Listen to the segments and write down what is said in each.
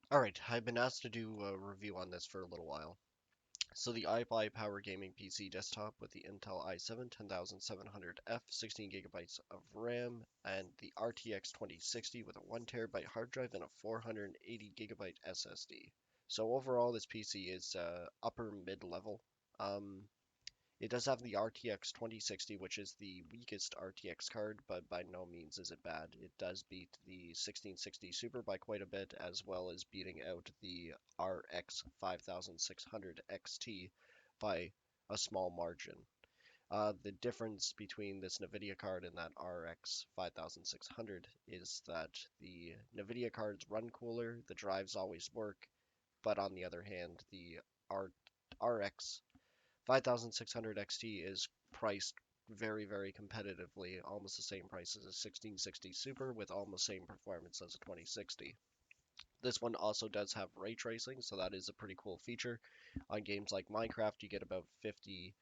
Alright, I've been asked to do a review on this for a little while. So the iBUYPOWER gaming PC desktop with the Intel i7-10700F, 16 gigabytes of RAM, and the RTX 2060 with a 1 terabyte hard drive and a 480 gigabyte SSD. So overall, this PC is upper mid-level. Um, it does have the RTX 2060, which is the weakest RTX card, but by no means is it bad. It does beat the 1660 Super by quite a bit, as well as beating out the RX 5600 XT by a small margin. The difference between this NVIDIA card and that RX 5600 is that the NVIDIA cards run cooler, the drives always work, but on the other hand, the R RX 5600 XT is priced very, very competitively, almost the same price as a 1660 Super with almost same performance as a 2060. This one also does have ray tracing, so that is a pretty cool feature. On games like Minecraft, you get about 50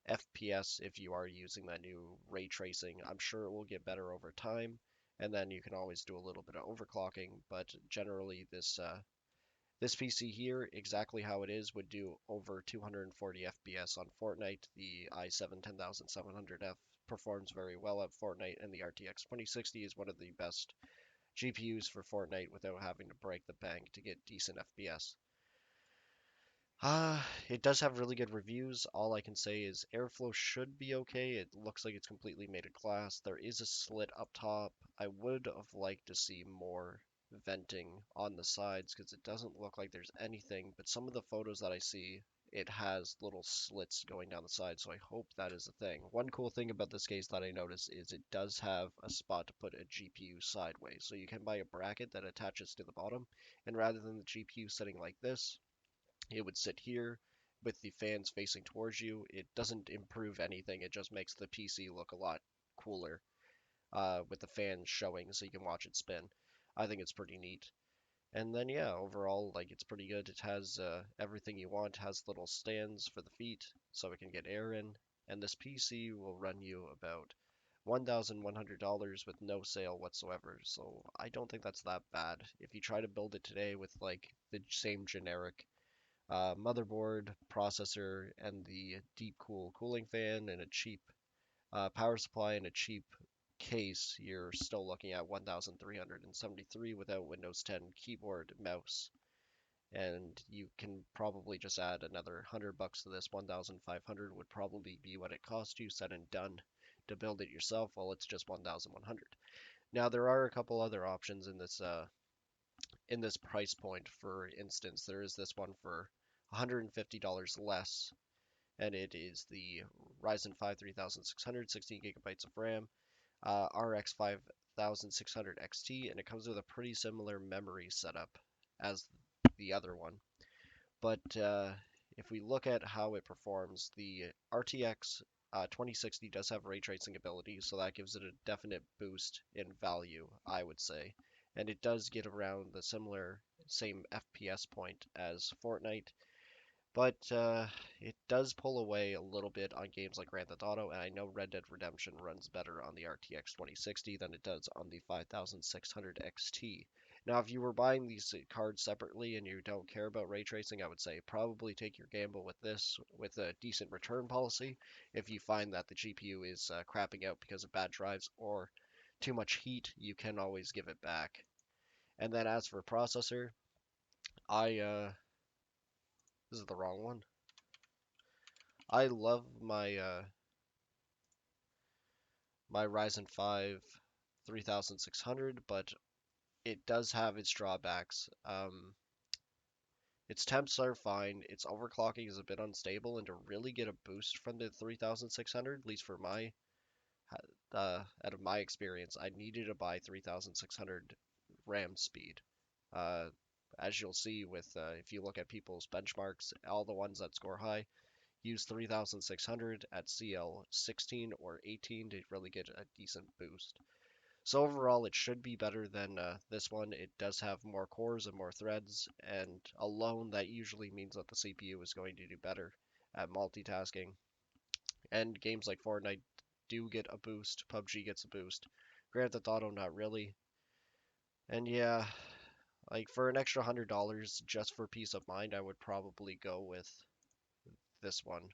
FPS if you are using that new ray tracing. I'm sure it will get better over time, and then you can always do a little bit of overclocking, but generally this PC here, exactly how it is, would do over 240 FPS on Fortnite. The i7-10700F performs very well at Fortnite, and the RTX 2060 is one of the best GPUs for Fortnite without having to break the bank to get decent FPS. It does have really good reviews. All I can say is airflow should be okay. It looks like it's completely made of glass. There is a slit up top. I would have liked to see more venting on the sides because it doesn't look like there's anything, but some of the photos that I see, it has little slits going down the side, so I hope that is a thing. One cool thing about this case that I noticed is it does have a spot to put a GPU sideways, so you can buy a bracket that attaches to the bottom, and rather than the GPU sitting like this, it would sit here with the fans facing towards you. It doesn't improve anything. It just makes the PC look a lot cooler with the fans showing so you can watch it spin. I think it's pretty neat. And then yeah, overall, like it's pretty good. It has everything you want. It has little stands for the feet so it can get air in. And this PC will run you about $1,100 with no sale whatsoever. So I don't think that's that bad. If you try to build it today with like the same generic motherboard, processor, and the deep cool cooling fan, and a cheap power supply and a cheap case, you're still looking at 1,373 without Windows 10 keyboard, mouse, and you can probably just add another 100 bucks to this. 1,500 would probably be what it cost you, said and done, to build it yourself. Well, it's just 1,100. Now there are a couple other options in this price point. For instance, there is this one for $150 less, and it is the Ryzen 5 3600, 16 gigabytes of RAM, RX 5600 XT, and it comes with a pretty similar memory setup as the other one. But if we look at how it performs, the RTX 2060 does have ray tracing ability, so that gives it a definite boost in value, I would say. And it does get around the same FPS point as Fortnite, but it does pull away a little bit on games like Grand Theft Auto, and I know Red Dead Redemption runs better on the RTX 2060 than it does on the 5600 XT. Now, if you were buying these cards separately and you don't care about ray tracing, I would say probably take your gamble with this with a decent return policy. If you find that the GPU is crapping out because of bad drives or too much heat, you can always give it back. And then as for processor, I this is the wrong one. I love my Ryzen 5 3600, but it does have its drawbacks. Its temps are fine. Its overclocking is a bit unstable, and to really get a boost from the 3600, at least for my out of my experience, I needed to buy 3600 RAM speed. Uh, as you'll see with if you look at people's benchmarks, all the ones that score high use 3600 at CL 16 or 18 to really get a decent boost. So overall, it should be better than this one. It does have more cores and more threads, and alone that usually means that the CPU is going to do better at multitasking. And games like Fortnite do get a boost, PUBG gets a boost. Grand Theft Auto, not really. And yeah, Like for an extra $100 just for peace of mind, I would probably go with this one.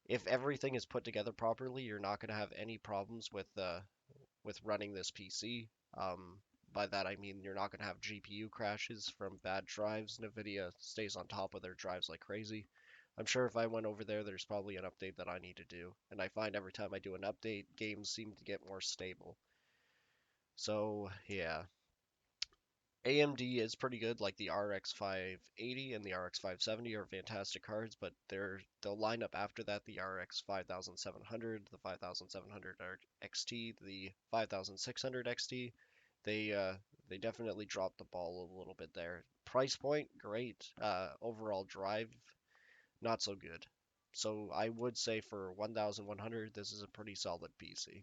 If everything is put together properly, you're not going to have any problems with running this PC. By that I mean you're not going to have GPU crashes from bad drives. NVIDIA stays on top of their drives like crazy. I'm sure if I went over there, there's probably an update that I need to do. And I find every time I do an update, games seem to get more stable. So, yeah. AMD is pretty good, like the RX 580 and the RX 570 are fantastic cards, but they'll line up after that the RX 5700, the 5700 XT, the 5600 XT. They uh, they definitely dropped the ball a little bit there. Price point, great. Overall drive, not so good. So I would say for 1100, this is a pretty solid PC.